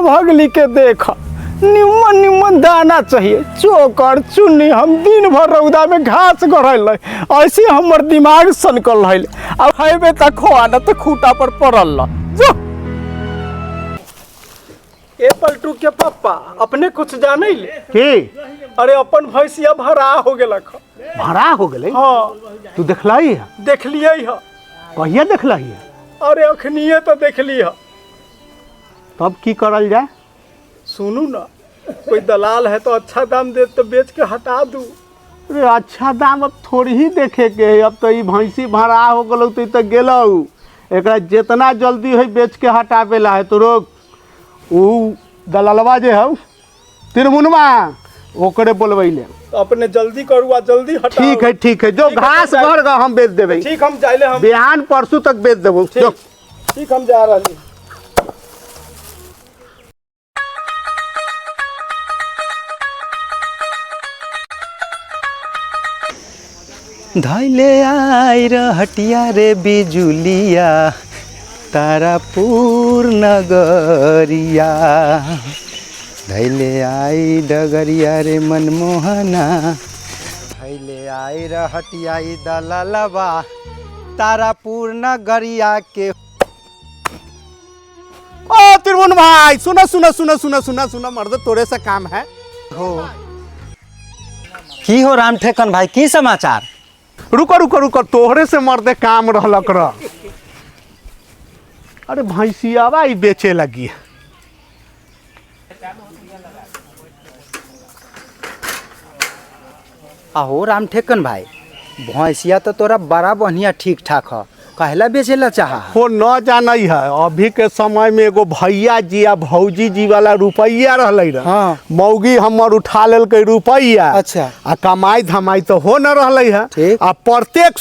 भगली के देख निमन निमन दाना चाहिए, चोकर चुन्नी। हम दिन भर रौदा में घास गड़ल ऐसे हमर दिमाग सनकल है। अब खेबे तक खोआ न तो खूटा पर पड़ल जो। ए पलटू के पापा अपने कुछ जाने ले की? अरे अपन भैंसिया भरा हो गेलक। भरा हो गए? हाँ तू देखलाई है? देखलिए है। कहिया देखलाई है? अरे अखनिए तो देखली है। तब की करल जाए? सुनू ना, कोई दलाल है तो अच्छा दाम दे तो बेच के हटा दूँ। अरे अच्छा दाम अब थोड़ी ही देखे के है। अब तो ये भैंसी भरा हो गलो तो गेलऊ। एकरा जितना जल्दी है बेच के हटावे ला है तो रोक। ऊ दलालवा जे है तिरमुनवा ओकरे बोलबैले। तो अपने जल्दी करू, जल्दी हटाओ। ठीक है जो घास भर गा हम बेच देबे। ठीक हम जाइले, हम बिहान परसों तक बेच देबो। ठीक हम जा रही। धैले आइर हटिया रे बिजुलिया तारापुर नगरिया, धैले आई डगरिया रे मनमोहना, धैले आइर हटिया दलालबा तारापुर नगरिया के। ओ तिरमुन भाई सुना मर्द तोरे से काम है हो की हो राम ठेकन भाई, की समाचार? रुको तोहरे से मर्दे काम रहलक रह। अरे भैंसिया ई बेचे लगी। आहो राम ठेकन भाई, भैंसिया तो तोरा बड़ा बढ़िया ठीक ठाक है, कहला बेचेला चाहा? हो न जाना है अभी के समय में एगो भैया जी आ भौजी जी वाला रुपया रहले रह। हाँ। मौगी हमर उठा लेल के रुपया। अच्छा। आ कमाई धमाई तो हो न रहले है। ठीक। आ प्रत्येक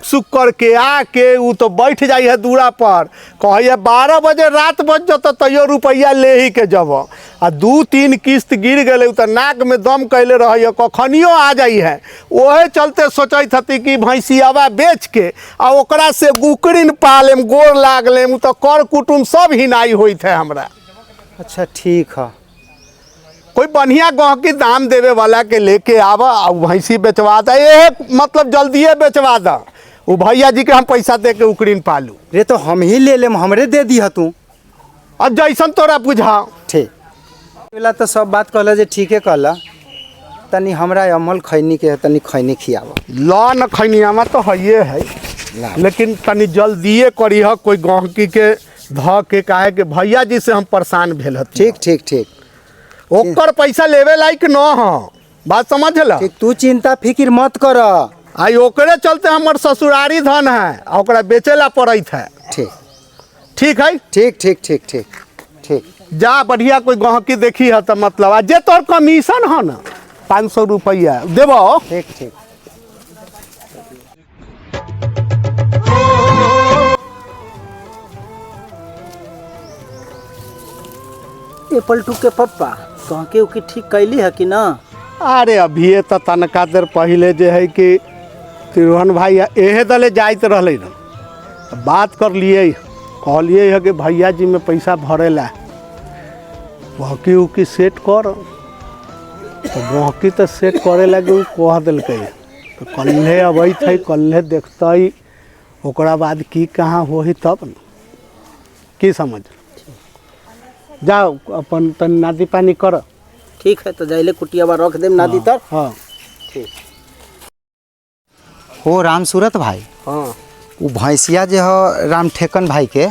शुक्र के आके उ तो बैठ जाई है दूरा पर, कहिए 12 बजे रात बज जत तैयो रुपया ले ही के जब। आ 2-3 किस्त गिर गए तो नाक में दम कैले रहिए कखनियो आ जाई है। ओहे चलते सोचत हती कि भैंसियावा बेच के आ ओकरा से गुकरिन पालेम, गोर लाग लेम तो कर कुटुम सब हिनाई होइत है हमरा। अच्छा ठीक है। कोई बढ़िया गहकी दाम देवे वाला के लेके आवा आ भैंसी बेचवा दा। ये मतलब जल्दिए बेचवा दा। वो भैया जी के हम पैसा दे के उकरिन पालू। रे तो हम ही ले लेम, हमरे दे दिया तू। अब जैसन तोरा बुझाओ। ठीक पहला तो सब बात कहला जे ठीके कहला, तनी हमरा अमल खैनी के तनी खैनी खियावा। ला न खैनियामा तो है है, लेकिन तनी जल्दिए करीह। कोई गहकी के ध के काहे के भैया जी से हम परेशान भेल हती। ठीक ओकर पैसा लेवे लायक न ह, बात समझला? ठीक, तू चिंता फिक्र मत कर। आई ओकरे चलते हमर ससुरारी धन है, ओकरा बेचेला पड़त है। ठीक है। ठीक जा बढ़िया कोई गहकी देखी है तो मतलब आ जे तोर कमीशन है ना 500 रुपया देबो। ठीक ये पलटू के पप्पा कहके उके ठीक कैली है कि ना? अरे अभी तो तनका देर पहले जे है कि तिरहुन भाई एहे दले जाइत रहले न, बात कर लिए, कहलिए है कि भैया जी में पैसा भरेला, बहकी उकी सेट कर। तो बहकी तो सेट करे लगे उ कह दिलकै। तो कल्हे अबैत है, कल्हे देखते ओकरा बाद की कहाँ हो तब न की समझ। जाओ अपन तन नादी पानी कर। ठीक है तो जाइले कुटिया बा रख देम नादी तर। हाँ ठीक हो राम सूरत भाई। हाँ वो भैंसिया जे हो राम ठेकन भाई के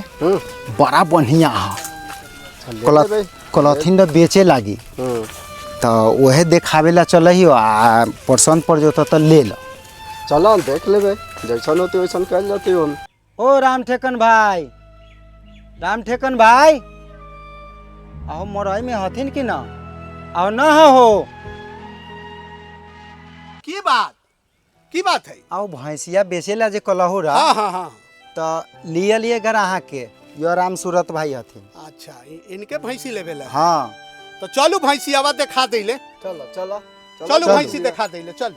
बड़ा बढ़िया है, कलथिन तो बेचे लागी। तो वह देखावे ला चल ही आ पसंद पड़ जाता तो ले लो। चलो देख लेबे, जैसन होते वैसन कल जाते हम। ओ राम ठेकन भाई, आओ मोरई में हथिन कि ना? आओ ना हो की बात है? आओ भैंसिया बेचेला जे कलहू रहा। हाँ तो लिए ग्राहक के यो राम सूरत भाई हथिन। अच्छा इनके भैंसी लेवे ला। हाँ तो चलू भैंसियावा देखा देले। चलू भैंसी देखा देले। चलू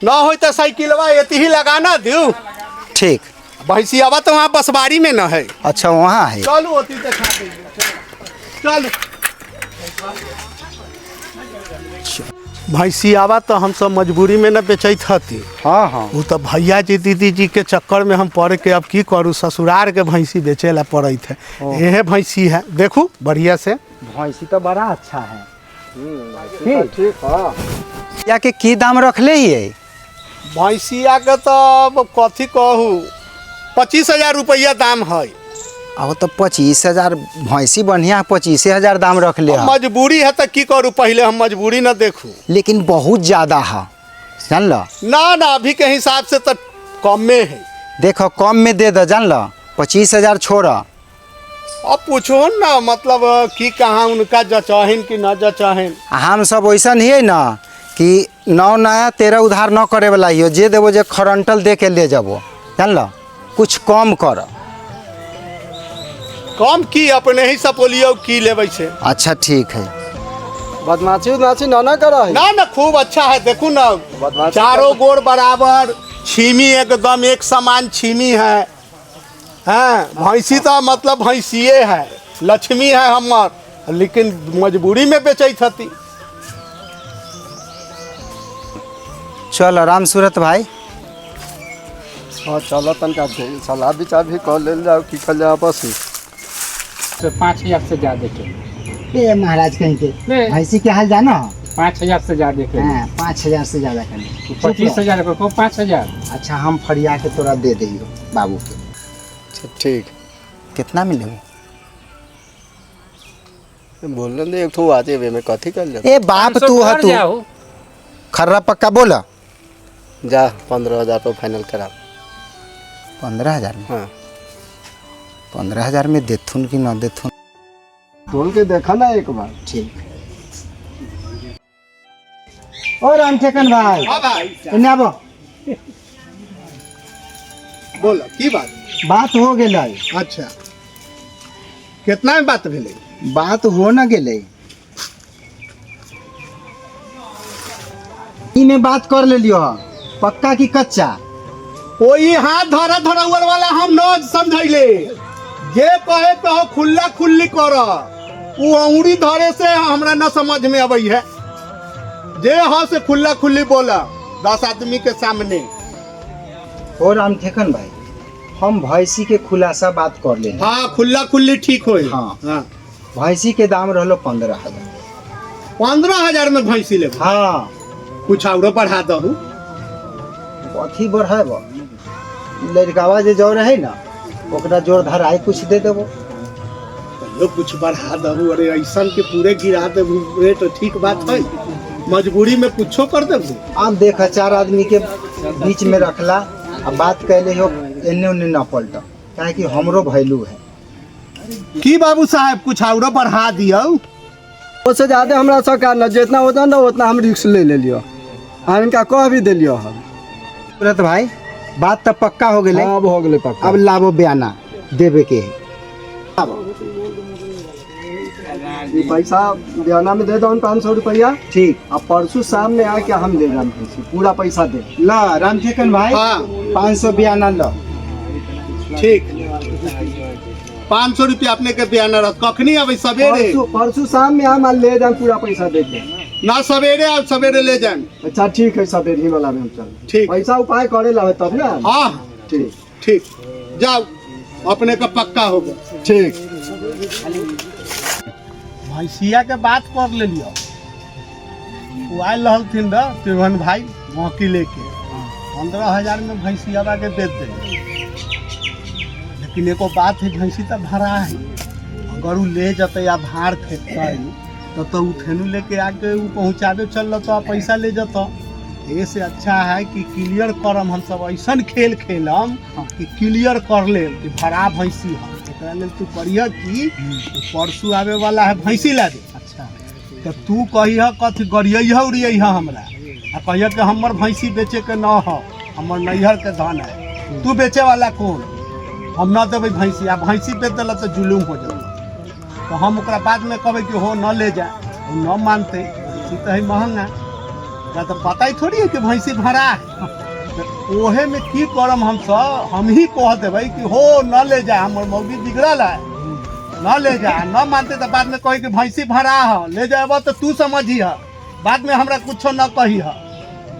ना हो तो साइकिलवा एती ही लगाना दू। ठीक भैंसी आवा तो वहाँ बसबारी में न है। अच्छा वहाँ है। चलो ओती देखा देंगे। चलो भैंसी आवा तो हम सब मजबूरी में न बेचैत हती। हाँ हाँ वो तो भैया जी दीदी जी के चक्कर में हम पड़ के अब की करूँ, ससुरार के भैंसी बेचे ला पड़त है। यह भैंसी है, देखू बढ़िया से। भैंसी तो बड़ा अच्छा है। ठीक हाँ। या के की दाम रखले ही है? भैंसिया के तो अब कथी कहू, 25,000 रुपया दाम है। अब तो 25,000 भैंसी बढ़िया 25,000 दाम रख ले है। मजबूरी है तो की करूँ, पहले हम मजबूरी न देखू। लेकिन बहुत ज्यादा है जान लो। ना ना अभी के हिसाब से तो कम में है। देखो कम में दे दो जान लो, 25,000 छोड़ा। अब पूछो ना मतलब कि कहाँ उनका जचाहिन कि न जचाहिन। हम सब वैसा नहीं है ना कि 9 नया 13 उधार न करे वाला ही हो। जे देवो जे खरंटल दे के ले जाबो जान लो, कुछ कम कर। कम की अपने ही सपोलियो की लेवे से। अच्छा ठीक है। बदमाशी उदमाशी ना करा है। ना ना खूब अच्छा है, देखू ना बदमाशी चारों गोर बराबर, छीमी एकदम एक समान छीमी है। हाँ भैंसी तो मतलब भैंसिए है, लक्ष्मी है हमर, लेकिन मजबूरी में बेचैत हती। चल राम सूरत भाई। हाँ चलो तनका सलाह विचार भी कर ले जाओ कि कल जाओ बस। 5,000 से ज्यादा के ए महाराज कहीं के नहीं। भैंसी के हाल जाना। 5,000 से ज्यादा के 5,000 से ज्यादा करने 25,000 को 5,000। अच्छा हम फरिया के तोरा दे दियो बाबू के। ठीक कितना मिलेगा? बोल दे एक ठो आजे वे में कथी कर ले। ए बाप तू है तू खर्रा पक्का बोला। जा 15,000 पे फाइनल करा। 15,000 में? हाँ 15,000 में देथुन कि न देथुन? तोल के देखा ना एक बार। ठीक। ओ राम ठेकन भाई हाँ भाई इन्हें आबो। बोलो की बात। बात हो गेलै। अच्छा कितना में बात भेले? बात हो न गेलै, ई में बात कर ले लियो। पक्का की कच्चा? कोई हाथ धरा धरौल वाला हम न समझैले। जे कहे कहो खुल्ला खुल्ली कर, वो अंगुरी धरे से हमरा न समझ में अबै है। जे हाँ से खुल्ला खुल्ली बोला 10 आदमी के सामने। ओ राम ठेकन भाई हम भैंसी के खुलासा बात कर ले। हाँ खुल्ला खुल्ली ठीक हो। हाँ। हाँ भैंसी के दाम रहलो 15,000। 15,000 में भैंसी ले। हाँ कुछ और बढ़ा दहू। कथी बढ़ाब? लड़कावा जे जो रहे ना ओकरा जोर धराई कुछ दे देबो। तो कुछ बढ़ा दहू। अरे ऐसा के पूरे गिरा देबू रेट, ठीक बात है। मजबूरी में कुछो कर देबू। अब देख 4 आदमी के बीच में रखला, अब बात कैले हो एने ओने न पलट, काहे कि हमरो वैल्यू है। की बाबू साहब कुछ और बढ़ा दियो। उससे ज्यादा हमरा सरकार न जितना होता ना उतना हम रिस्क ले लियो। हम इनका कह भी दिलियो हम। सूरत भाई बात तो पक्का हो गेले। अब हो गेले पक्का। अब लाभो बयाना देवे के है। ये पैसा बयाना में दे दो 500 रुपया। ठीक। अब परसों शाम में आके हम ले जाम पूरा पैसा दे। ला राम ठेकन भाई हाँ 500 बयाना लो। ठीक 500 रुपया अपने के बयान रख। कखनी अभी सवेरे? परसों शाम में हम ले जाम पूरा पैसा दे के। ना सवेरे अब सवेरे ले जाए। अच्छा ठीक है सवेरे ही वाला में हम चल। ठीक। पैसा उपाय करे ला तब ना। हाँ ठीक ठीक जाओ अपने का पक्का हो गया। ठीक। भैंसिया के बात कर ले लियो। वो आयल रहलथिन र तिरवन भाई मौकी लेके 15,000 में भैंसिया के दे दे। लेकिन एको बात है, भैंसी तो भरा है। अगर वो ले जते या भार फेंकते तो वो थेनू लेके आके वो पहुँचावे चल तो पैसा ले जता। ऐसे अच्छा है कि क्लियर करम हम सब ऐसा खेल खेलम कि क्लियर कर ले कि भरा भैंसी है। एकरा लेल तू करिह कि परसों आवे वाला है भैंसी ला दे। अच्छा तो तू कहिह कथी गरियह उड़ियह हमरा आ कहिह कि हमर भैंसी बेचे के न हो, हमर नैहर के धन है। तू बेचे वाला कौन? हम न देवे भैंसी। आ भैंसी बेच दिल तो जुलूम हो जाए। तो हम ओकरा बाद में कहबै कि हो न ले जा, वो न मानते। भैंसी तो है महंगा, या तो पता ही थोड़ी है कि भैंसी भरा है। ओहे में की करम हम सब हम ही कह देबै कि हो न ले जा हमर मौगी बिगड़ल है न ले जा न मानते तो बाद में कही कि भैंसी भरा है ले जाब तो तू समझी है बाद में हमरा कुछो न कही है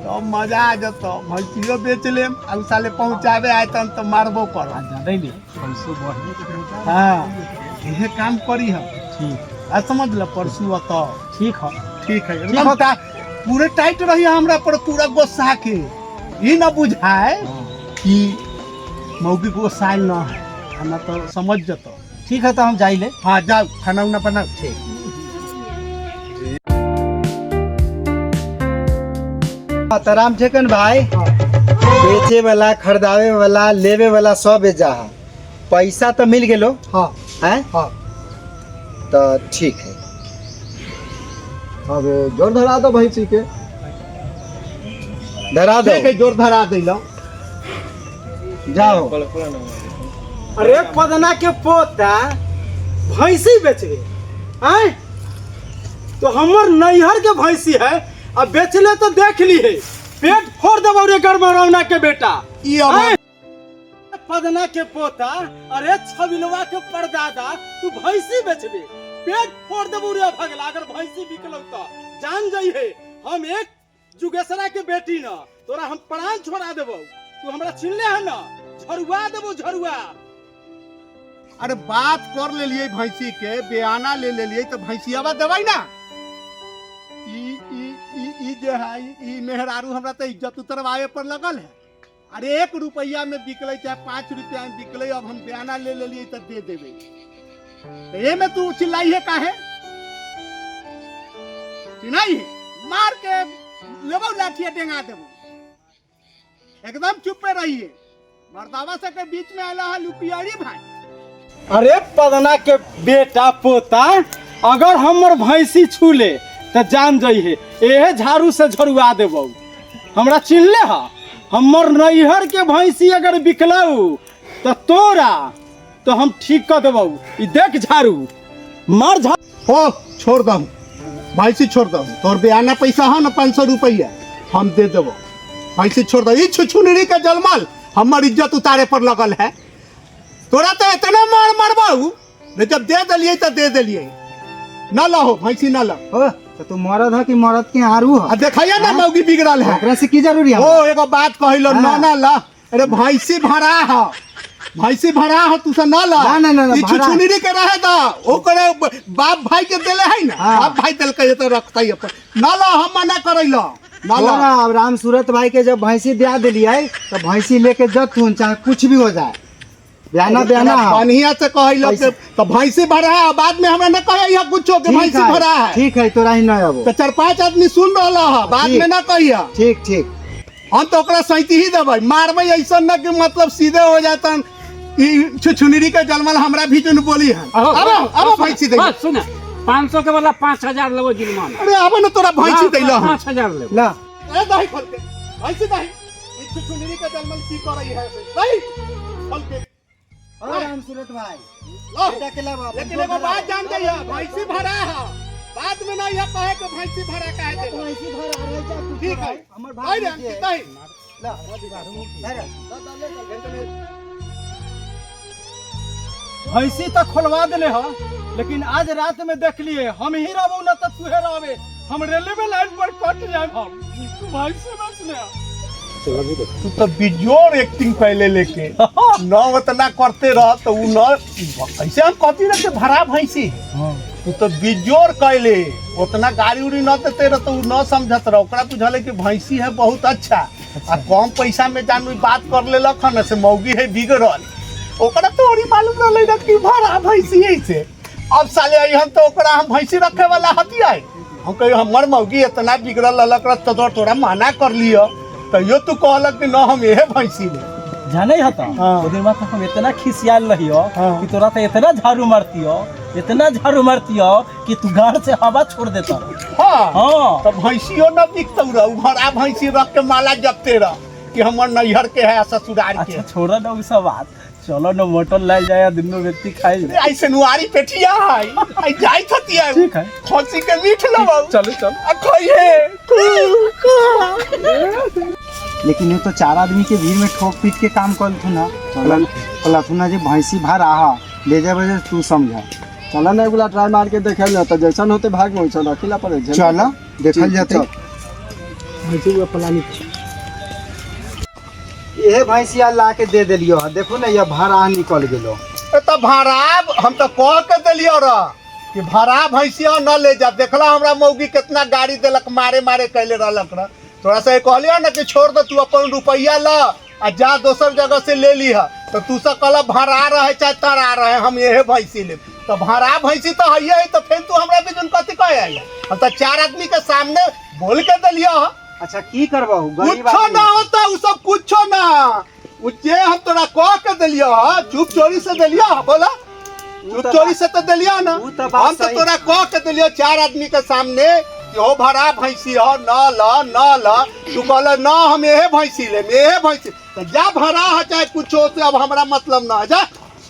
तो मजा आ जतो भैंसियो बेच लेम आ उ साले पहुँचावे आए तो मारबो कर हाँ यह काम करी है ठीक आ समझ ल परसू तो ठीक है ठीक है एकदम पूरे टाइट रही हमरा पर पूरा गुस्सा के ये न बुझाए कि मौगी को साइल न है खाना तो समझ जतो ठीक है तो हम जाइले। हाँ जाओ खाना उना बना ठीक तो राम ठेकन भाई बेचे वाला खरीदावे वाला लेवे वाला सब बेचा है पैसा तो मिल गेलो हाँ हैं हाँ तो ठीक है अब जोर धरा दो भैंसी के धरा दो ठीक है जोर धरा दिलो जाओ। अरे पदना के पोता भैंसी बेचबे आए तो हमर नैहर के भैंसी है अब बेचले तो देख ली है पेट फोड़ देबो रे गरमरौना के बेटा ई अब आए? पदना के पोता अरे छबिलवा के परदादा तू भैंसी बेचबे पेट फोड़ देबो रे भगला अगर भैंसी बिकलौ तो जान जाई है हम एक जुगेसरा के बेटी न तोरा हम प्राण छोड़ा देबो तू हमरा चिल्ले है ना झरुआ देबो झरुआ अरे बात कर ले लिए भैंसी के बयाना ले लिए तो भैंसियावा दवाई ना ई जे है ई मेहरारू हमरा तो इज्जत उतरवावे पर लगल है अरे 1 रुपया में बिकले चाहे 5 रुपया में बिकले अब हम बयाना ले लिए तो दे देवे तो ये में तू चिल्लाई है काहे चिल्लाई है मार के लेबो लाठिया डेंगा देबो एकदम चुप पे रहिए मर्दावा से के बीच में आला है लुपियारी भाई अरे पदना के बेटा पोता अगर हमर भैंसी छूले तो जान जाई है एहे झाड़ू से झरुआ देबो हमरा चिल्ले हा हमर नैहर के भैंसी अगर बिकलौ तो तोरा तो हम ठीक कर देबो ई देख झाड़ू मार हो छोड़ दम भैंसी छोड़ दम तोर बयाना पैसा है ना 500 रुपया हम दे देबो भैंसी छोड़ दो ई छुछुनरी का जलमल हमर इज्जत उतारे पर लगल है तोरा तो इतना मार मारबाऊ जब दे दिलिए तो दे दिलिए न लहो भैंसी न लहो तो तू मरद है कि मरद के आरू है देखिए ना मौगी बिगड़ल है ओकरा से की जरूरी है ओ एगो बात कहिलो न ला अरे भैंसी भरा है तू से न ला ना, ना, ना, ई भरा। छुछुनरी के रहे दा ओकरे बाप भाई के देले है ना हाँ। बाप भाई देल के तो रखता ही अपन न ला हम मना करैलो न ला अब राम सूरत भाई के जब भैंसी दिया दिलिए तो भैंसी लेके जतून चाहे कुछ भी हो जाए बयाना बढ़िया से कहिलो के तो भैंसी भरा है बाद में हमरा न कहिया कुछो के भैंसी भरा है ठीक है तोरा ही न अब तो 4-5 आदमी सुन रहला है बाद ठीक। में न कहिया ठीक ठीक हम तो ओकरा सैती ही देबै मारबै ऐसा न कि मतलब सीधे हो जातन ई छुछुनरी के जलमल हमरा भी जन बोली है अब भैंसी दे बस सुन 500 के बदला 5000 लेबो जुर्माना अरे अब न तोरा भैंसी दैला 5000 लेबो ला ए दही खोल के भैंसी दही ई छुछुनरी के जलमल की करई है दही खोल के ओ राम सूरत भाई लो बेटा के ला लेकिन एगो बात जान जाइए भैंसी भरा है बाद में ना यह कहे कि भैंसी भरा काहे दे भैंसी भरा रहे जा तू ठीक है हमर भाई भाई रे दही ला भैंसी तो खोलवा दिले हा लेकिन आज रात में देख लिए हम ही रहबो न तो तुहे रहबे हम रेलवे लाइन पर कट जाए हम तू भैंसी बच ले तू तो बिजोर एक्टिंग पहले लेके न उतना करते रह तो उ न ऐसे हम कहती रहे भरा भैंसी तू तो बिजोर कैले उतना गाड़ी उड़ी न देते रह तो उ न समझत रह ओकरा बुझले कि भैंसी है बहुत अच्छा आ कम पैसा में जानू बात कर ले लखन से मौगी है बिगड़ल ओकरा तोरी मालूम रहले ना कि भरा भैंसी है से अब साले अइहन तो ओकरा हम भैंसी रखे वाला हतिया हम कहियो हमर मौगी इतना बिगड़ल ललक तो तोरा मना कर लियो तो यो तू कहलक कि न हम यह भैंसी ले जाने हता ओ दिन में तो हम इतना खिसियाल रहियो कि तोरा तो इतना झाड़ू मारतियो कि तू गाड़ से हवा छोड़ देता हाँ तो भैंसियो न बिकतौ रह भरा भैंसी रख के माला जपते रह कि हमर नैहर के है ससुराल के अच्छा छोड़ा ना उस बात चलो न मटन लाए जाए दोनों व्यक्ति खाए ऐसे नुआरी पेटिया है आई जाई थतिया ठीक है खसी के मीठ लबाऊ चलो चल आ खइए लेकिन ये तो 4 आदमी के भीड़ में ठोक पीट के काम करथु ना कहलथु ना जे भैंसी भर आहा ले जा बजे तू समझा। चला ना एगुला ट्राई मार के देखल जाता जैसन होते भाग में वैसन अकेला पड़े चल देखल जाते। ये भैंसिया ला के दे दिलियो देखो ना ये भाड़ा निकल गेलो। तो भाड़ा हम तो कह के दिलियो रहा कि भाड़ा भैंसिया न ले जा। देखला हमरा मौगी कितना गाड़ी देलक मारे मारे कैले रहलक रहा। थोड़ा सा कहलियो ना कि छोड़ दे तू अपन रुपया ला आ जा दोसर जगह से ले ली है। तो तू सब कहला भाड़ा रहे चाहे तरा रहे हम यही भैंसी ले। तो भाड़ा भैंसी तो है तो फिर तू हमरा बिजन कथी कहे हम तो 4 आदमी के सामने बोल के दिलियो। अच्छा की करबहु कुछो ना होता उ सब कुछो ना उ जे हम तोरा कह के दिलियो चुप चोरी से दिलियो बोला चुप चोरी से तो दिलियो ना। हम तो तोरा कह के दिलियो 4 आदमी के सामने कि हो भरा भैंसी हो न ल तू कहल ना हम यही भैंसी ले यही भैंसी। तो जा भरा है चाहे कुछ हो अब हमारा मतलब ना है जा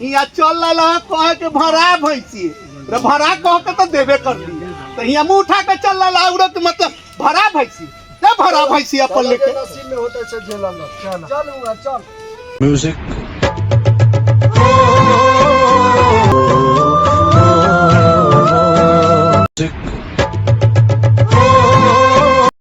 यहाँ चल रहा कहे के भरा भैंसी भरा कह के तो देवे कर दी। तो यहाँ मुँह उठा के चल रहा औरत मतलब भरा भैंसी भरा भैंसी अपन लेके नसीब में होता है चल Music